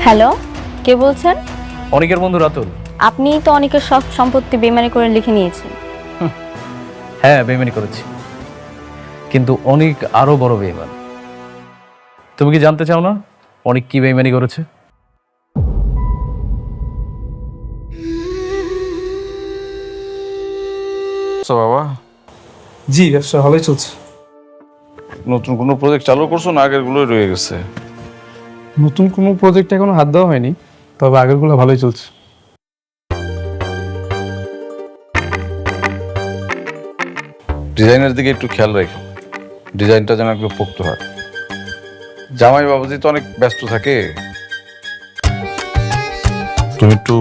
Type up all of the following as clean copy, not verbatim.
Hello, কে বলছেন? অনিকের বন্ধু রাতুল। আপনি তো অনেকের সব সম্পত্তি বেইমানি করে লিখে নিয়েছেন। হ্যাঁ, বেইমানি করেছি, কিন্তু অনেক আরো বড় বেইমান। তুমি কি জানতে চাও না অনেক কি বেইমানি করেছে? বাবা, জি, ব্যবসা ভালোই চলছে। নতুন কোনো প্রজেক্ট চালু করছো না আগের গুলোই রয়ে গেছে? নতুন কোনো প্রজেক্টে এখনো হাত দেওয়া হয়নি, তবে আগেরগুলো ভালোই চলছে। ডিজাইনের দিকে একটু খেয়াল রাখো, ডিজাইনটা যেন একটু পোক্ত হয়। জামাই বাবুজি তো অনেক ব্যস্ত থাকে, তুমি একটু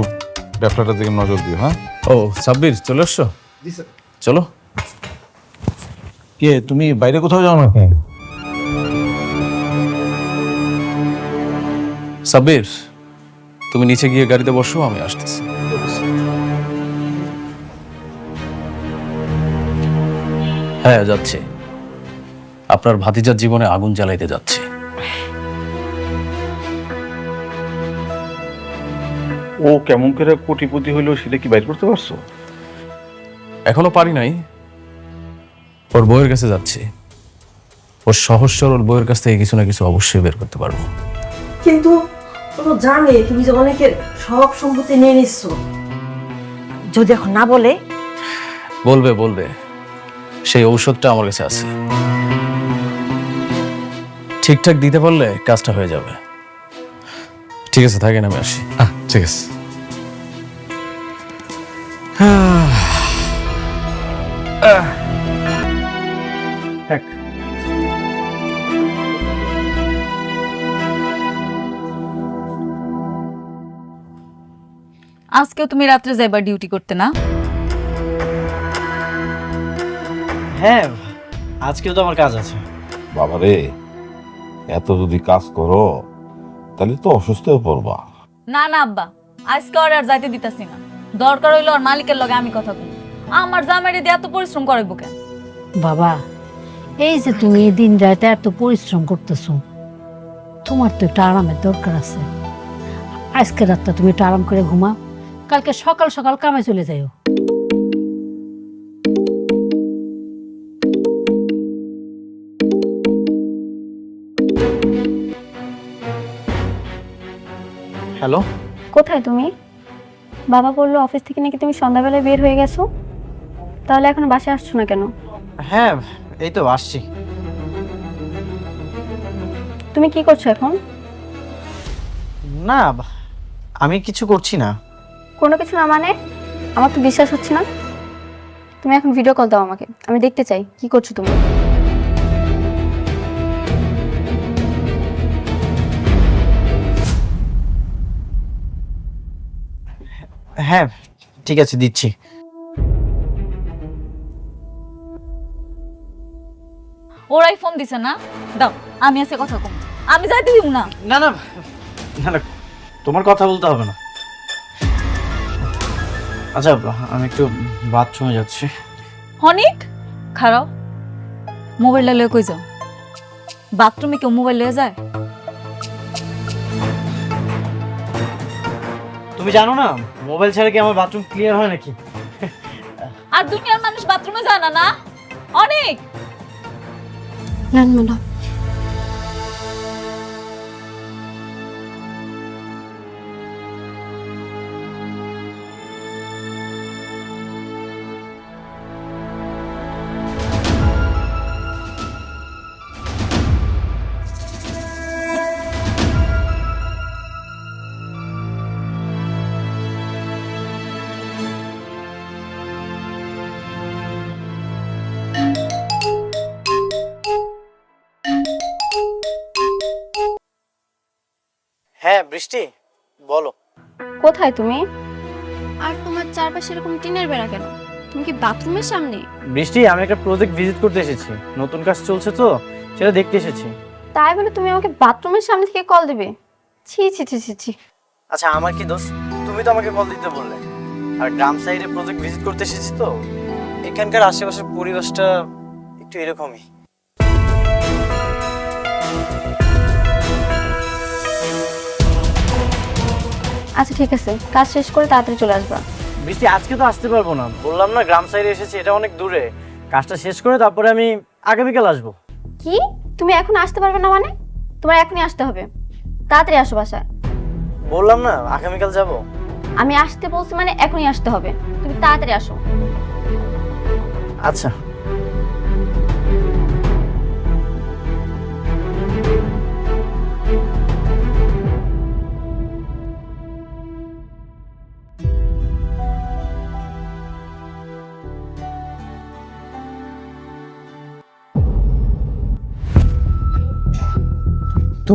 ব্যবসাটার দিকে নজর দিও। হ্যাঁ, ও সাব্বির, চলে এসছো? জি স্যার। চলো। কে তুমি বাইরে কোথাও যাও নাকি? সাব্বির, তুমি নিচে গিয়ে গাড়িতে বসো, আমি আসতেছি। হ্যাঁ, যাচ্ছে। আপনার ভাতিজার জীবনে আগুন জ্বালাইতে যাচ্ছে। ও কেমন করে কোটিপতি হইলো সেটা কি বাইর করতে পারছো? এখনো পারি নাই। ওর বউয়ের কাছে যাচ্ছে। ওর সহজ সরল বউয়ের কাছ থেকে কিছু না কিছু অবশ্যই বের করতে পারবো। কিন্তু ও তো জানে তুমি যে অনেকের সব সম্পত্তি নিয়ে নিচ্ছ। যদি এখন না বলে? বলবে বলবে, সেই ঔষধটা আমার কাছে আছে। ঠিকঠাক দিতে পারলে কাজটা হয়ে যাবে। ঠিক আছে, থাকেন, আমি আসি। ঠিক আছে। আজকেও তুমি রাত্রে যাইবা ডিউটি করতে না? হ্যাঁ, আজকেও তো আমার কাজ আছে। বাবারে, এত যদি কাজ করো তাহলে তো অসুস্থ হয়ে পড়বা। না না আব্বা, আজকে আর যাইতে দিতাছি না। দরকার হইলো আর মালিকের লগে আমি কথা কই। আমার জামাইরে দিয়ে এত পরিশ্রম করাইবো কেন? বাবা, এই যে তুমি দিন রাতে এত পরিশ্রম করতেছো, তোমার তো একটু আরামের দরকার আছে। আজকে রাতটা তুমি একটু আরাম করে ঘুমাও, কালকে সকাল সকাল কামে চলে যাইও। হ্যালো, কোথায় তুমি? বাবা বললো অফিস থেকে নাকি তুমি সন্ধ্যাবেলায় বের হয়ে গেছো। তাহলে এখনো বাসায় আসছো না কেন? হ্যাঁ এই তো আসছি। তুমি কি করছো এখন? না, আমি কিছু করছি না। কোনো কিছু না মানে? আমার তো বিশ্বাস হচ্ছে না। তুমি এখন ভিডিও কল দাও আমাকে, আমি দেখতে চাই কি করছো তুমি। হ্যাঁ ঠিক আছে, দিচ্ছি। ওরাই ফোন দিছে না? দাও, আমি এসে কথা কম। আমি যাইতে দিব না। না না না না, তোমার কথা বলতে হবে না। আচ্ছা, আমি একটু বাথরুমে যাচ্ছি। অনিক, খারাপ। মোবাইলটা লয়ে কই যাও? বাথরুমে কেউ মোবাইল লয়ে যায়? তুমি জানো না মোবাইল ছাড়া কি আমার বাথরুম ক্লিয়ার হয় নাকি? আর দুনিয়ার মানুষ বাথরুমে যায় না? না অনেক। হ্যাঁ বৃষ্টি, বলো। কোথায় তুমি? আর তোমার চারপাশে এরকম টিনের বেড়া কেন? তুমি কি বাথরুমের সামনে? বৃষ্টি, আমি একটা প্রজেক্ট ভিজিট করতে এসেছি, নতুন কাজ চলছে তো সেটা দেখতে এসেছি। তাই বলে তুমি আমাকে বাথরুমের সামনে থেকে কল দিবে? ছি ছি ছি ছি ছি। আচ্ছা, আমার কি দোষ? তুমি তো আমাকে কল দিতে বললে। আর গ্রাম সাইডে প্রজেক্ট ভিজিট করতে এসেছি তো, এখানকার আশেপাশের পরিবেশটা একটু এরকমই। আচ্ছা ঠিক আছে, কাজ শেষ করে তাড়াতাড়ি চলে আসবা। বৃষ্টি আজকে তো আসতে পারবো না, বললাম না গ্রাম সাইডে এসেছি, এটা অনেক দূরে। কাজটা শেষ করে তারপরে আমি আগামীকাল আসবো। কি, তুমি এখন আসতে পারবে না মানে? তোমার এখনই আসতে হবে, তাড়াতাড়ি আসো বাসায়। বললাম না আগামীকাল যাব। আমি আসতে বলছি মানে এখনই আসতে হবে, তুমি তাড়াতাড়ি আসো। আচ্ছা।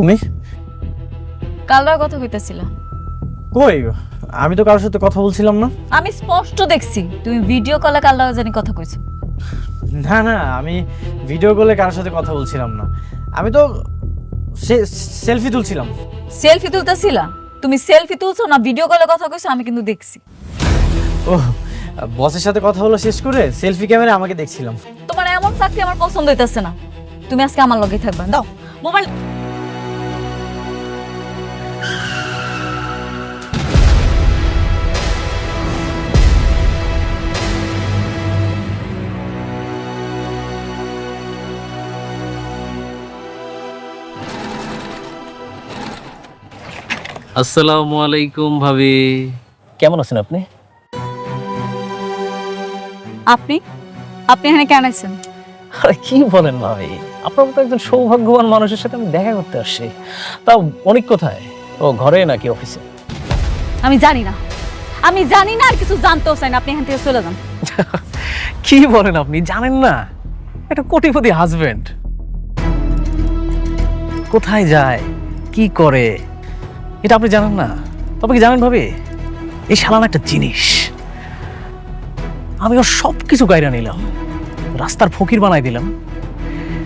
তুমি কালরা কথা কইতাছিল। কই? আমি তো কারোর সাথে কথা বলছিলাম না। আমি স্পষ্ট দেখছি তুমি ভিডিও কলে কালরা জানি কথা কইছো। না না, আমি ভিডিও কলে কারোর সাথে কথা বলছিলাম না, আমি তো সেলফি তুলছিলাম। সেলফি তুলতেছিলা? তুমি সেলফি তুলছো না ভিডিও কলে কথা কইছো আমি কিন্তু দেখছি। ও, বসের সাথে কথা হলো শেষ করে সেলফি ক্যামেরা আমাকে দেখছিলাম। তোমার এমন চাকরি আমার পছন্দ হইতাছে না, তুমি আজকে আমার লগেই থাকবা। দাও মোবাইল। আসসালামু আলাইকুম ভাবি, কেমন আছেন আপনি? আপনি আপনি এখানে কেন আছেন? আরে কি বলেন ভাবি, আপনার মতো একজন সৌভাগ্যবান মানুষের সাথে আমি দেখা করতে আসছি। তাও অনেক কোথায়? ও ঘরে নাকি অফিসে? আমি জানি না, আমি জানি না, আর কিছু জানতেও চাই না। আপনি এখান থেকে চলে যান। কি বলেন আপনি, জানেন না একটা কোটিপতি হাজবেন্ড কোথায় যায়, কি করে, এটা আপনি জানেন না? তবে কি জানেন ভাবি, এই শালান একটা জিনিস, আমি ওর সব কিছু গাইরা নিলাম, রাস্তার ফকির বানাই দিলাম,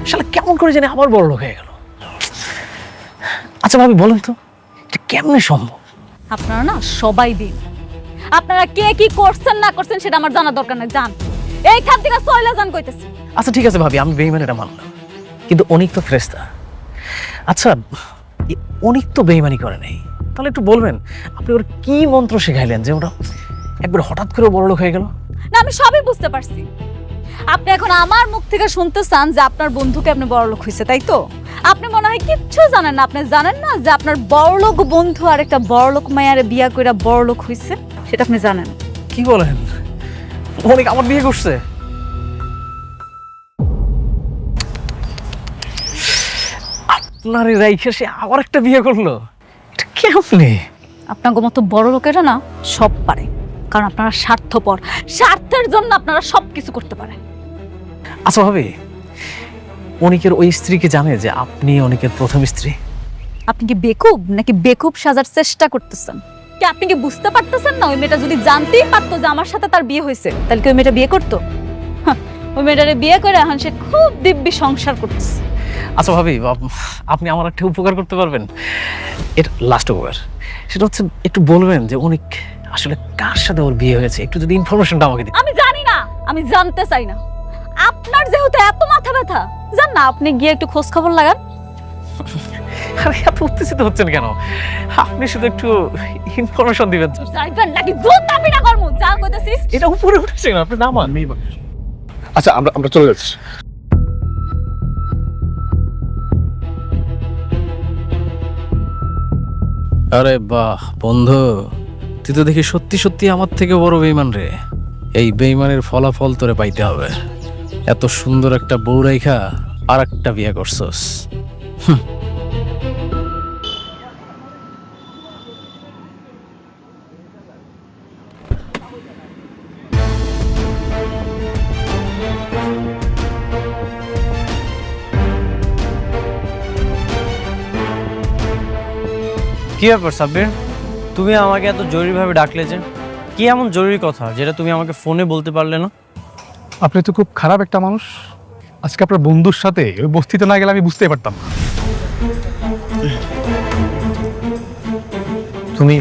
শালা কেমন করে জানি আবার বড় লোক হয়ে গেল। আচ্ছা ভাবি বলেন তো, এটা কেমনে সম্ভব? আপনারা না সবাই দিন, আপনারা কে কি করছেন না করছেন সেটা আমার জানা দরকার নাই। জান এইখান থেকে চলে যান কইতেছি। আচ্ছা ঠিক আছে ভাবি, আমি বেঈমান এটা মানলাম, কিন্তু অনেক তো ফেরেশতা। আচ্ছা অনেক তো বেঈমানি করে নাই, তাহলে একটু বলবেন আপনি ওর কি মন্ত্র শেখাইলেন যে ওরা একবার হঠাৎ করে বড় লোক হয়ে গেল? না আমি সবই বুঝতে পারছি। আপনি এখন আমার মুখ থেকে শুনতে চান যে আপনার বন্ধুকে আপনি বড়লোক হয়েছে, তাই তো? আপনি মনে হয় কিচ্ছু জানেন না। আপনি জানেন না যে আপনার বড়লোক বন্ধু আর একটা বড়লোক মায়ারে বিয়া কইরা বড়লোক হয়েছে, সেটা আপনি জানেন। কি বলেন, অনেক আমার বিয়ে করছে? আপনার রাইখে সে আবার একটা বিয়ে করলো, এটা কেমনে? আপনার মতো বড় লোকেরা না সব পারে, কারণ আপনারা স্বার্থপর, স্বার্থের জন্য আপনারা সবকিছু করতে পারেন। আচ্ছা ভাবি, অনেকের ওই স্ত্রীকে জানে যে আপনি অনেকের প্রথম স্ত্রী? আপনি কি বেকুব নাকি বেকুব সাজার চেষ্টা করতেছেন? কি আপনি কি বুঝতে পারতেছেন না? ওই মেয়েটা যদি জানতেই পারতো যে আমার সাথে তার বিয়ে হয়েছে, তাহলে কি ওই মেয়েটা বিয়ে করতো? ওই মেয়েটারে বিয়ে করে এখন সে খুব দিব্যি সংসার করতেছে। আচ্ছা ভাবি, আপনি আমার একটা উপকার করতে পারবেন? এটা লাস্ট উপকার, সেটা হচ্ছে একটু বলবেন যে অনেক আসলে কার সাথে ওর বিয়ে হয়েছে, একটু যদি ইনফরমেশনটা আমাকে দিন। আমি জানি না, আমি জানতে চাই না। আপনার যেহেতু এত মাথা ব্যথা, জান না আপনি গিয়ে একটু খোঁজ খবর লাগান। আরে এত উত্তেজিত হচ্ছেন কেন? আপনি শুধু একটু ইনফরমেশন দিবেন। যাইবেন নাকি জোর দাবি না করমু? যা কইতাছিস এটা উপরে উঠেছে না, আপনি নামান। আচ্ছা আমরা চলে যাচ্ছি। আরে বাহ বন্ধু, তুই তো দেখি সত্যি সত্যি আমার থেকে বড় বেঈমান রে। এই বেঈমানের ফলাফল তোরে পাইতে হবে। এত সুন্দর একটা বউ রাইখা আর একটা বিয়ে করছস। কি ব্যাপার সাব্বির, তুমি আমাকে এত জরুরিভাবে ডাকলে যে? কি এমন জরুরি কথা যেটা তুমি আমাকে ফোনে বলতে পারলে না? আপনি তো খুব খারাপ একটা মানুষ। আজকে আপনার বন্ধুর সাথে ওই বস্তিতে না গেলে আমি বুঝতেই পারতাম না। তুমি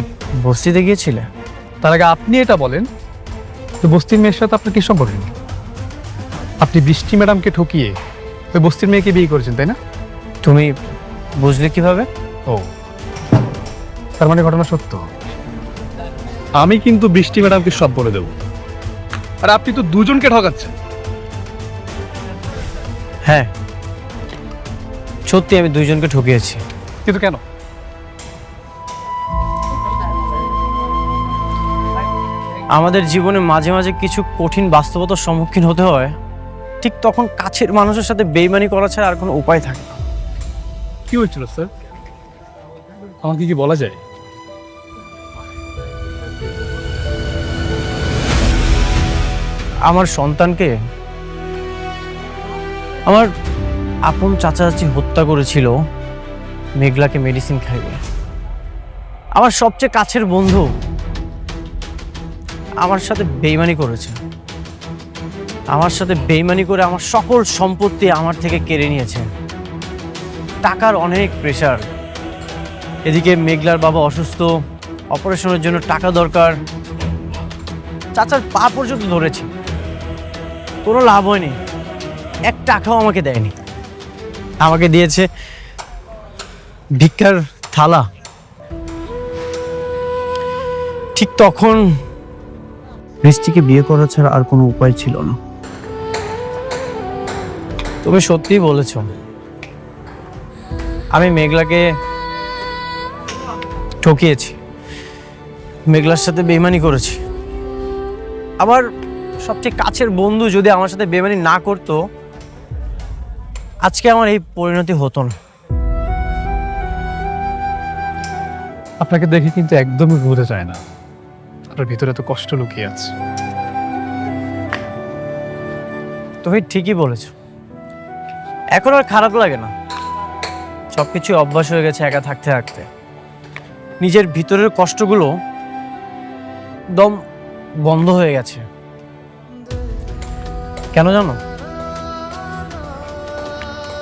বস্তিতে গিয়েছিলে? তার আগে আপনি এটা বলেন, তো বস্তির মেয়ের সাথে আপনার কি সম্পর্ক? আপনি বৃষ্টি ম্যাডামকে ঠকিয়ে ওই বস্তির মেয়েকে বিয়ে করেছেন, তাই না? তুমি বুঝলে কিভাবে? ও, তার মানে ঘটনা সত্য। আমি কিন্তু বৃষ্টি ম্যাডামকে সব বলে দেবো। আর আপনি তো দুজনকে ঠকাচ্ছেন। হ্যাঁ, সত্যি আমি দুইজনকে ঠকিয়েছি। কিন্তু কেন? আমাদের জীবনে মাঝে মাঝে কিছু কঠিন বাস্তবতার সম্মুখীন হতে হয়, ঠিক তখন কাছের মানুষের সাথে বেইমানি করা ছাড়া আর কোনো উপায় থাকে না। কি হয়েছিল স্যার, আমাকে কি বলা যায়? আমার সন্তানকে আমার আপন চাচা চাচি হত্যা করেছিল মেঘলাকে মেডিসিন খাইয়ে। আমার সবচেয়ে কাছের বন্ধু আমার সাথে বেইমানি করেছে, আমার সাথে বেইমানি করে আমার সকল সম্পত্তি আমার থেকে কেড়ে নিয়েছে। টাকার অনেক প্রেশার, এদিকে মেঘলার বাবা অসুস্থ, অপারেশনের জন্য টাকা দরকার। চাচার পা পর্যন্ত ধরেছি, কোনো লাভ হয়নি, এক টাকাও আমাকে দেয়নি। আমাকে দিয়েছে ভিক্ষার থালা। ঠিক তখন বৃষ্টিকে বিয়ে করা ছাড়া আর কোনো উপায় ছিল না। তুমি সত্যিই বলেছ, আমি মেঘলাকে ঠকিয়েছি, মেঘলার সাথে বেইমানি করেছি। আমার সবচেয়ে কাছের বন্ধু যদি আমার সাথে বেইমানি না করতো, আজকে আমার এই পরিণতি হতো না। আপনাকে দেখে কিন্তু একদমই বোঝা যায় না আপনার ভিতরে এত কষ্ট লুকিয়ে আছে। তুমি ঠিকই বলেছ, এখন আর খারাপ লাগে না। সবকিছু অভ্যাস হয়ে গেছে একা থাকতে থাকতে। নিজের ভিতরের কষ্টগুলো দম বন্ধ হয়ে গেছে। কেন জানো?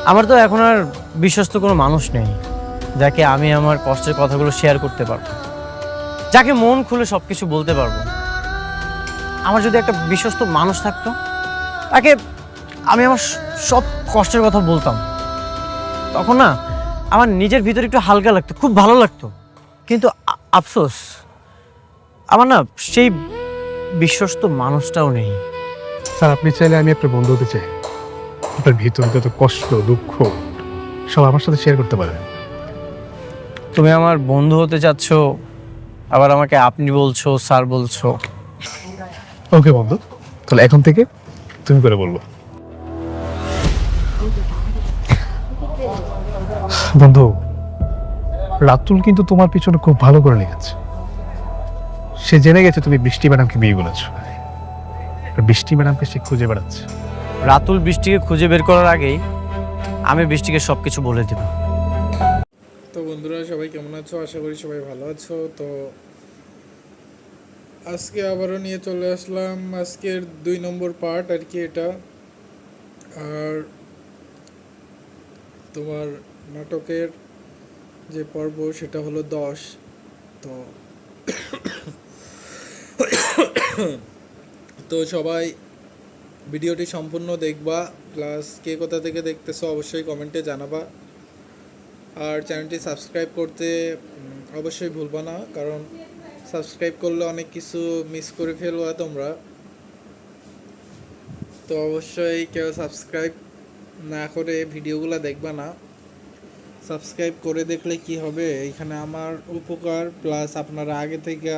আমার তো এখন আর বিশ্বস্ত কোনো মানুষ নেই যাকে আমি আমার কষ্টের কথাগুলো শেয়ার করতে পারবো, যাকে মন খুলে সবকিছু বলতে পারবো। আমার যদি একটা বিশ্বস্ত মানুষ থাকতো, তাকে আমি আমার সব কষ্টের কথা বলতাম, তখন না আমার নিজের ভিতরে একটু হালকা লাগতো, খুব ভালো লাগতো। কিন্তু আফসোস, আমার না সেই বিশ্বস্ত মানুষটাও নেই। স্যার, আপনি চাইলে আমি আপনার বন্ধু হতে চাই। আপনার ভিতরে যত কষ্ট দুঃখ সব আমার সাথে শেয়ার করতে পারেন। তুমি আমার বন্ধু হতে চাচ্ছ, আবার আমাকে আপনি বলছো, স্যার বলছো। ওকে বন্ধু, তাহলে এখন থেকে তুমি করে বলবো। বন্ধু, রাতুল কিন্তু তোমার পিছনে খুব ভালো করে লেগেছে। সে জেনে গেছে তুমি বৃষ্টি ম্যাডামকে বিয়ে করেছো, আর বৃষ্টি ম্যাডামকে সে খুঁজে বেড়াচ্ছে। রাতুল বৃষ্টিকে খুঁজে বের করার আগেই আমি বৃষ্টিকে সবকিছু বলে দেব। তো বন্ধুরা সবাই কেমন আছো? আশা করি সবাই ভালো আছো। তো আজকে আবারও নিয়ে চলে আসলাম আজকের 2 নম্বর পার্ট আর কি এটা। আর তোমার নাটকের যে পর্ব সেটা হলো 10। তো তো সবাই ভিডিওটি সম্পূর্ণ দেখবা, প্লাস কে কোথা থেকে দেখতেছো অবশ্যই কমেন্টে জানাবা। আর চ্যানেলটি সাবস্ক্রাইব করতে অবশ্যই ভুলবা না, কারণ সাবস্ক্রাইব করলে অনেক কিছু মিস করে ফেলবা তোমরা। তো অবশ্যই কেউ সাবস্ক্রাইব না করে ভিডিওগুলো দেখবা না। সাবস্ক্রাইব করে দেখলে কি হবে, এইখানে আমার উপকার, প্লাস আপনারা আগে থেকে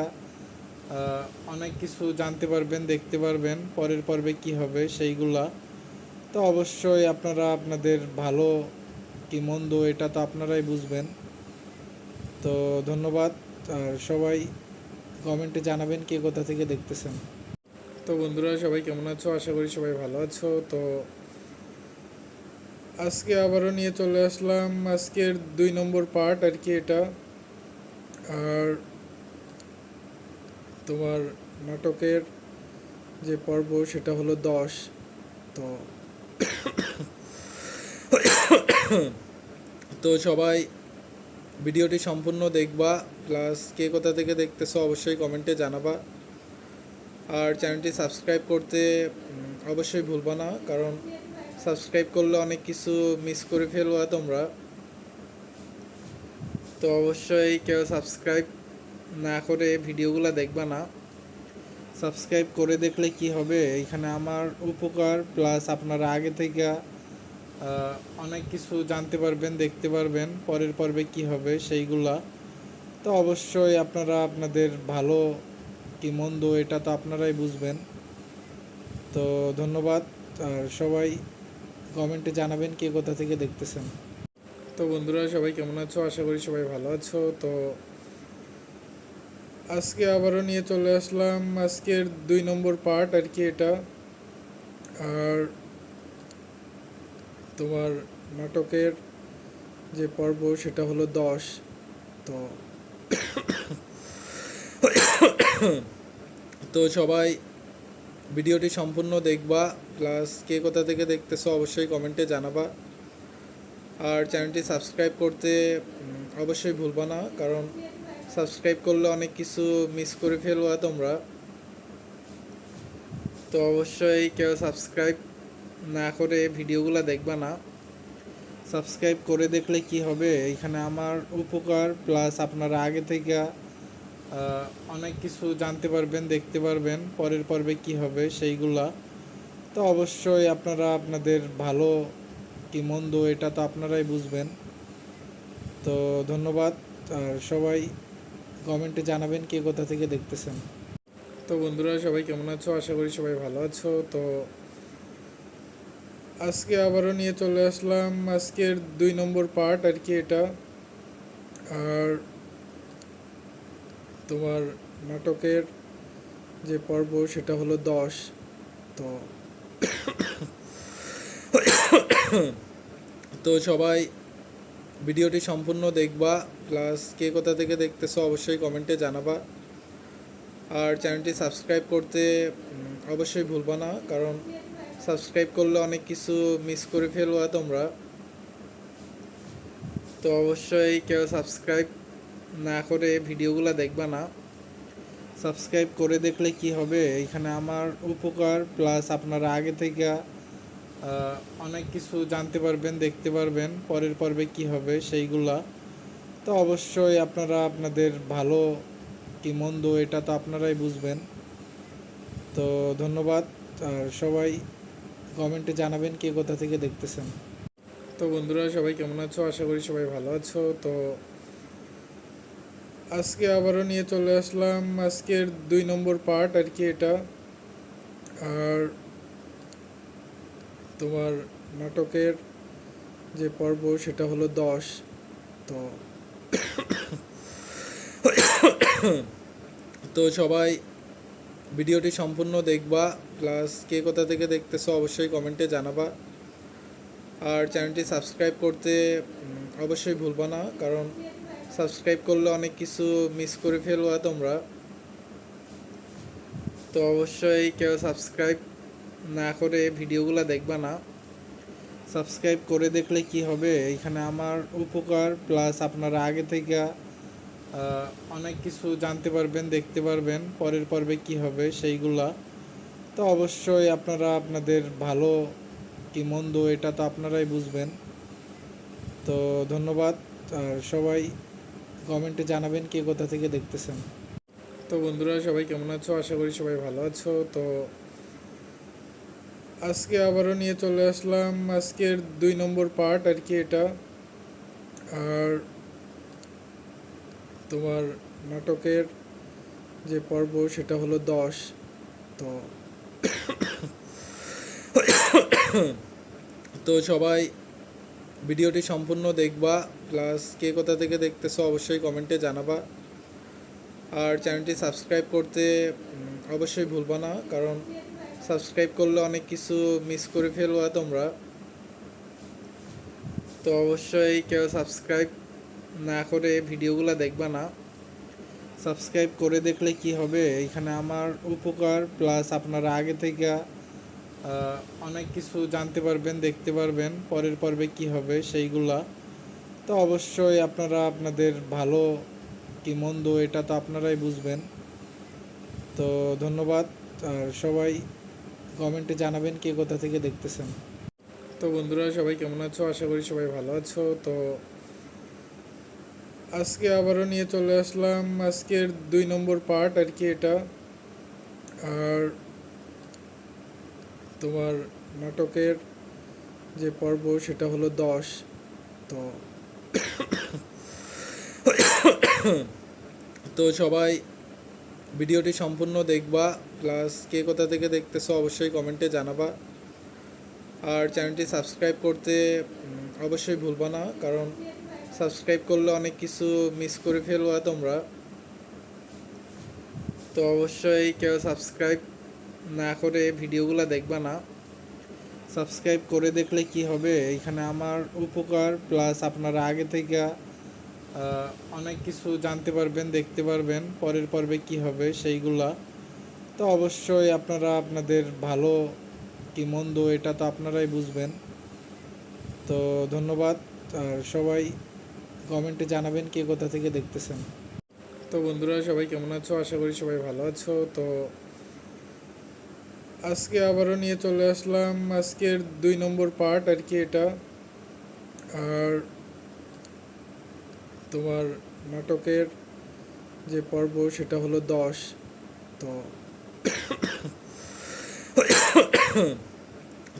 অনেক কিছু জানতে পারবেন, দেখতে পারবেন পরের পর্বে কি হবে সেইগুলা। তো অবশ্যই আপনারা আপনাদের ভালো কি মন্দ এটা তো আপনারাই বুঝবেন। তো ধন্যবাদ, আর সবাই কমেন্টে জানাবেন কে কোথা থেকে দেখতেছেন। তো বন্ধুরা সবাই কেমন আছো? আশা করি সবাই ভালো আছো। তো আজকে আবারও নিয়ে চলে আসলাম আজকের 2 নম্বর পার্ট আর কি এটা। আর তোমার নাটকের যে পর্ব সেটা হলো 10। তো তো সবাই ভিডিওটি সম্পূর্ণ দেখবা, প্লাস কে কোথা থেকে দেখতেছো অবশ্যই কমেন্টে জানাবা। আর চ্যানেলটি সাবস্ক্রাইব করতে অবশ্যই ভুলবা না, কারণ সাবস্ক্রাইব করলে অনেক কিছু মিস করে ফেলবা তোমরা। তো অবশ্যই কেউ সাবস্ক্রাইব না করে ভিডিওগুলো দেখবা না। সাবস্ক্রাইব করে দেখলে কি হবে, এখানে আমার উপকার প্লাস আপনারা আগে থেকে অনেক কিছু জানতে পারবেন, দেখতে পারবেন পরের পর্বে কি হবে সেইগুলা। তো অবশ্যই আপনারা আপনাদের ভালো কি মন্দ এটা তো আপনারাই বুঝবেন। তো ধন্যবাদ। আর সবাই কমেন্টে জানাবেন কে কোথা থেকে দেখতেছেন। তো বন্ধুরা সবাই কেমন আছো, আশা করি সবাই ভালো আছো। তো আজকে আবারও নিয়ে চলে আসলাম আজকের 2 নম্বর পার্ট আর কি এটা। আর তোমার নাটকের যে পর্ব সেটা হলো 10। তো তো সবাই ভিডিওটি সম্পূর্ণ দেখবা, প্লাস কে কোথা থেকে দেখতেছো অবশ্যই কমেন্টে জানাবা। আর চ্যানেলটি সাবস্ক্রাইব করতে অবশ্যই ভুলবা না, কারণ সাবস্ক্রাইব করলে অনেক কিছু মিস করে ফেলবা তোমরা। তো অবশ্যই কেউ সাবস্ক্রাইব না করে ভিডিওগুলো দেখবা না। সাবস্ক্রাইব করে দেখলে কি হবে, এখানে আমার উপকার প্লাস আপনারা আগে থেকে অনেক কিছু জানতে পারবেন, দেখতে পারবেন পরের পর্বে কি হবে সেইগুলা। তো অবশ্যই আপনারা আপনাদের ভালো কি মন্দ এটা তো আপনারাই বুঝবেন। তো ধন্যবাদ। আর সবাই কমেন্টে জানাবেন কে কোথা থেকে দেখতেছেন। তো বন্ধুরা সবাই কেমন আছো, আশা করি সবাই ভালো আছো। তো আজকে আবারও নিয়ে চলে আসলাম আজকের 2 নম্বর পার্ট আর কি এটা। আর তোমার নাটকের যে পর্ব সেটা হলো 10। তো তো সবাই ভিডিওটি সম্পূর্ণ দেখবা, প্লাস কে কোথা থেকে দেখতেছো অবশ্যই কমেন্টে জানাবা। আর চ্যানেলটি সাবস্ক্রাইব করতে অবশ্যই ভুলবা না, কারণ সাবস্ক্রাইব করলে অনেক কিছু মিস করে ফেলবা তোমরা। তো অবশ্যই কেউ সাবস্ক্রাইব না করে ভিডিওগুলো দেখবা না। সাবস্ক্রাইব করে দেখলে কি হবে, এখানে আমার উপকার প্লাস আপনারা আগে থেকে অনেক কিছু জানতে পারবেন, দেখতে পারবেন পরের পর্বে কি হবে সেইগুলা। তো অবশ্যই আপনারা আপনাদের ভালো কি মন্দ এটা তো আপনারাই বুঝবেন। তো ধন্যবাদ। আর সবাই কমেন্টে জানাবেন কে কোথা থেকে দেখতেছেন। তো বন্ধুরা সবাই কেমন আছো, আশা করি সবাই ভালো আছো। তো আজকে আবারও নিয়ে চলে আসলাম আজকের 2 নম্বর পার্ট আর কি এটা। আর তোমার নাটকের যে পর্ব সেটা হলো 10। তো তো সবাই ভিডিওটি সম্পূর্ণ দেখবা, প্লাস কে কোথা থেকে দেখতেছো অবশ্যই কমেন্টে জানাবা। আর চ্যানেলটি সাবস্ক্রাইব করতে অবশ্যই ভুলবা না, কারণ সাবস্ক্রাইব করলে অনেক কিছু মিস করে ফেলবা তোমরা। তো অবশ্যই কেউ সাবস্ক্রাইব না করে ভিডিওগুলো দেখবা না। সাবস্ক্রাইব করে দেখলে কি হবে, এখানে আমার উপকার প্লাস আপনারা আগে থেকে অনেক কিছু জানতে পারবেন, দেখতে পারবেন পরের পর্বে কি হবে সেইগুলা। তো অবশ্যই আপনারা আপনাদের ভালো কি মন্দ এটা তো আপনারাই বুঝবেন। তো ধন্যবাদ। আর সবাই কমেন্টে জানাবেন কে কোথা থেকে দেখতেছেন। তো বন্ধুরা সবাই কেমন আছো, আশা করি সবাই ভালো আছো। তো আজকে আবারও নিয়ে চলে আসলাম আজকের 2 নম্বর পার্ট আর কি এটা। আর তোমার নাটকের যে পর্ব সেটা হলো 10। তো তো সবাই ভিডিওটি সম্পূর্ণ দেখবা, প্লাস কে কোথা থেকে দেখতেছো অবশ্যই কমেন্টে জানাবা। আর চ্যানেলটি সাবস্ক্রাইব করতে অবশ্যই ভুলবা না, কারণ সাবস্ক্রাইব করলে অনেক কিছু মিস করে ফেলবা তোমরা। তো অবশ্যই কেউ সাবস্ক্রাইব না করে ভিডিওগুলো দেখবা না। সাবস্ক্রাইব করে দেখলে কি হবে, এখানে আমার উপকার প্লাস আপনারা আগে থেকে অনেক কিছু জানতে পারবেন, দেখতে পারবেন পরের পর্বে কি হবে সেইগুলা। তো অবশ্যই আপনারা আপনাদের ভালো কি মন্দ এটা তো আপনারাই বুঝবেন। তো ধন্যবাদ। আর সবাই কমেন্টে জানাবেন কে কোথা থেকে দেখতেছেন। তো বন্ধুরা সবাই কেমন আছো, আশা করি সবাই ভালো আছো। তো আজকে আবারও নিয়ে চলে আসলাম আজকের 2 নম্বর পার্ট আর কি এটা। আর তোমার নাটকের যে পর্ব সেটা হলো 10। তো তো সবাই ভিডিওটি সম্পূর্ণ দেখবা, প্লাস কে কোথা থেকে দেখতেছো অবশ্যই কমেন্টে জানাবা। আর চ্যানেলটি সাবস্ক্রাইব করতে অবশ্যই ভুলবা না, কারণ সাবস্ক্রাইব করলে অনেক কিছু মিস করে ফেলবা তোমরা। তো অবশ্যই কেউ সাবস্ক্রাইব না করে ভিডিওগুলো দেখবা না। সাবস্ক্রাইব করে দেখলে কি হবে, এইখানে আমার উপকার, প্লাস আপনারা আগে থেকে অনেক কিছু জানতে পারবেন, দেখতে পারবেন পরের পর্বে কি হবে সেইগুলা। তো অবশ্যই আপনারা আপনাদের ভালো কি মন্দ এটা তো আপনারাই বুঝবেন। তো ধন্যবাদ। আর সবাই কমেন্টে জানাবেন কে কোথা থেকে দেখতেছেন। তো বন্ধুরা সবাই কেমন আছো, আশা করি সবাই ভালো আছো। তো আজকে আবারও নিয়ে চলে আসলাম আজকের 2 নম্বর পার্ট আর কি এটা। আর তোমার নাটকের যে পর্ব সেটা হলো 10। তো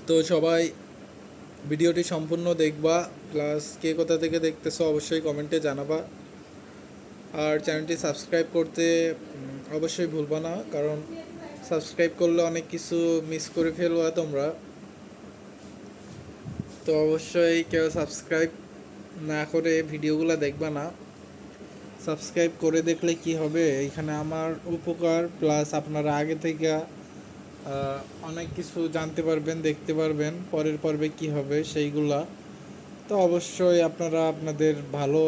তো সবাই ভিডিওটি সম্পূর্ণ দেখবা, প্লাস কে কোথা থেকে দেখতেছো অবশ্যই কমেন্টে জানাবা। আর চ্যানেলটি সাবস্ক্রাইব করতে অবশ্যই ভুলবা না, কারণ সাবস্ক্রাইব করলে অনেক কিছু মিস করে ফেলবা তোমরা। তো অবশ্যই কেউ সাবস্ক্রাইব না করে ভিডিওগুলো দেখবা না। সাবস্ক্রাইব করে দেখলে কি হবে, এইখানে আমার উপকার, প্লাস আপনারা আগে থেকে অনেক কিছু জানতে পারবেন, দেখতে পারবেন পরের পর্বে কি হবে সেইগুলা। তো অবশ্যই আপনারা আপনাদের ভালো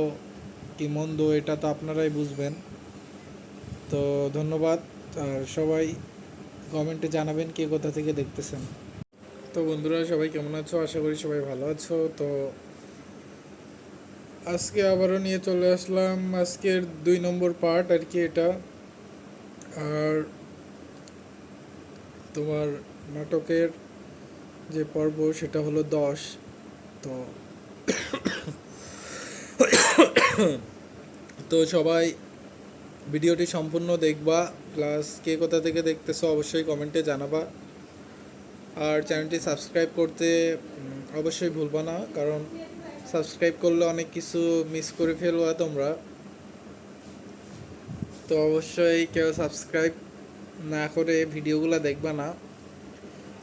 কি মন্দ এটা তো আপনারাই বুঝবেন। তো ধন্যবাদ। আর সবাই কমেন্টে জানাবেন কে কোথা থেকে দেখতেছেন। তো বন্ধুরা সবাই কেমন আছো, আশা করি সবাই ভালো আছো। তো আজকে আবারও নিয়ে চলে আসলাম আজকের 2 নম্বর পার্ট আর কি এটা। আর তোমার নাটকের যে পর্ব সেটা হলো 10। তো তো সবাই ভিডিওটি সম্পূর্ণ দেখবা, প্লাস কে কোথা থেকে দেখতেছো অবশ্যই কমেন্টে জানাবা। আর চ্যানেলটি সাবস্ক্রাইব করতে অবশ্যই ভুলবা না, কারণ সাবস্ক্রাইব করলে অনেক কিছু মিস করে ফেলবা তোমরা। তো অবশ্যই কেউ সাবস্ক্রাইব না করে ভিডিওগুলো দেখবা না।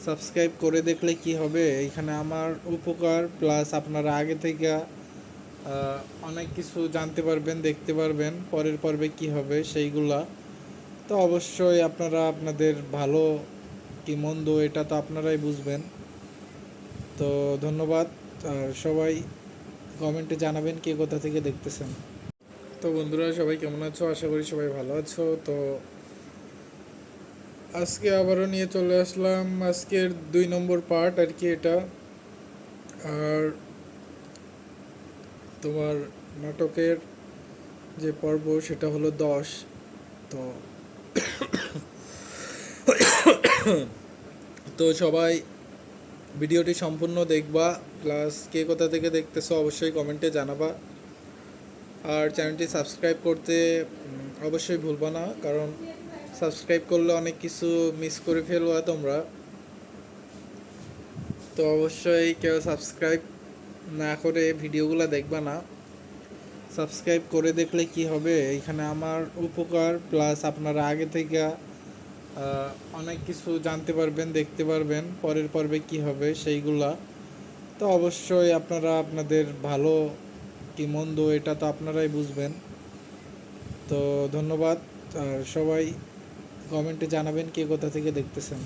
সাবস্ক্রাইব করে দেখলে কি হবে, এইখানে আমার উপকার, প্লাস আপনারা আগে থেকে অনেক কিছু জানতে পারবেন, দেখতে পারবেন পরের পর্বে কি হবে সেইগুলা। তো অবশ্যই আপনারা আপনাদের ভালো কি মন্দ এটা তো আপনারাই বুঝবেন। তো ধন্যবাদ। আর সবাই কমেন্টে জানাবেন কে কোথা থেকে দেখতেছেন। তো বন্ধুরা সবাই কেমন আছো, আশা করি সবাই ভালো আছো। তো আজকে আবারও নিয়ে চলে আসলাম আজকের 2 নম্বর পার্ট আর কি এটা। আর তোমার নাটকের যে পর্ব সেটা হলো 10। তো তো সবাই ভিডিওটি সম্পূর্ণ দেখবা, প্লাস কে কোথা থেকে দেখতেছো অবশ্যই কমেন্টে জানাবা। আর চ্যানেলটি সাবস্ক্রাইব করতে অবশ্যই ভুলবা না, কারণ সাবস্ক্রাইব করলে অনেক কিছু মিস করে ফেলবা তোমরা। তো অবশ্যই কেউ সাবস্ক্রাইব না করে ভিডিওগুলো দেখবা না। সাবস্ক্রাইব করে দেখলে কি হবে, এইখানে আমার উপকার, প্লাস আপনারা আগে থেকে অনেক কিছু জানতে পারবেন, দেখতে পারবেন পরের পর্বে কি হবে সেইগুলা। তো অবশ্যই আপনারা আপনাদের ভালো কি মন্দ এটা তো আপনারাই বুঝবেন। তো ধন্যবাদ। আর সবাই কমেন্টে জানাবেন কে কোথা থেকে দেখতেছেন।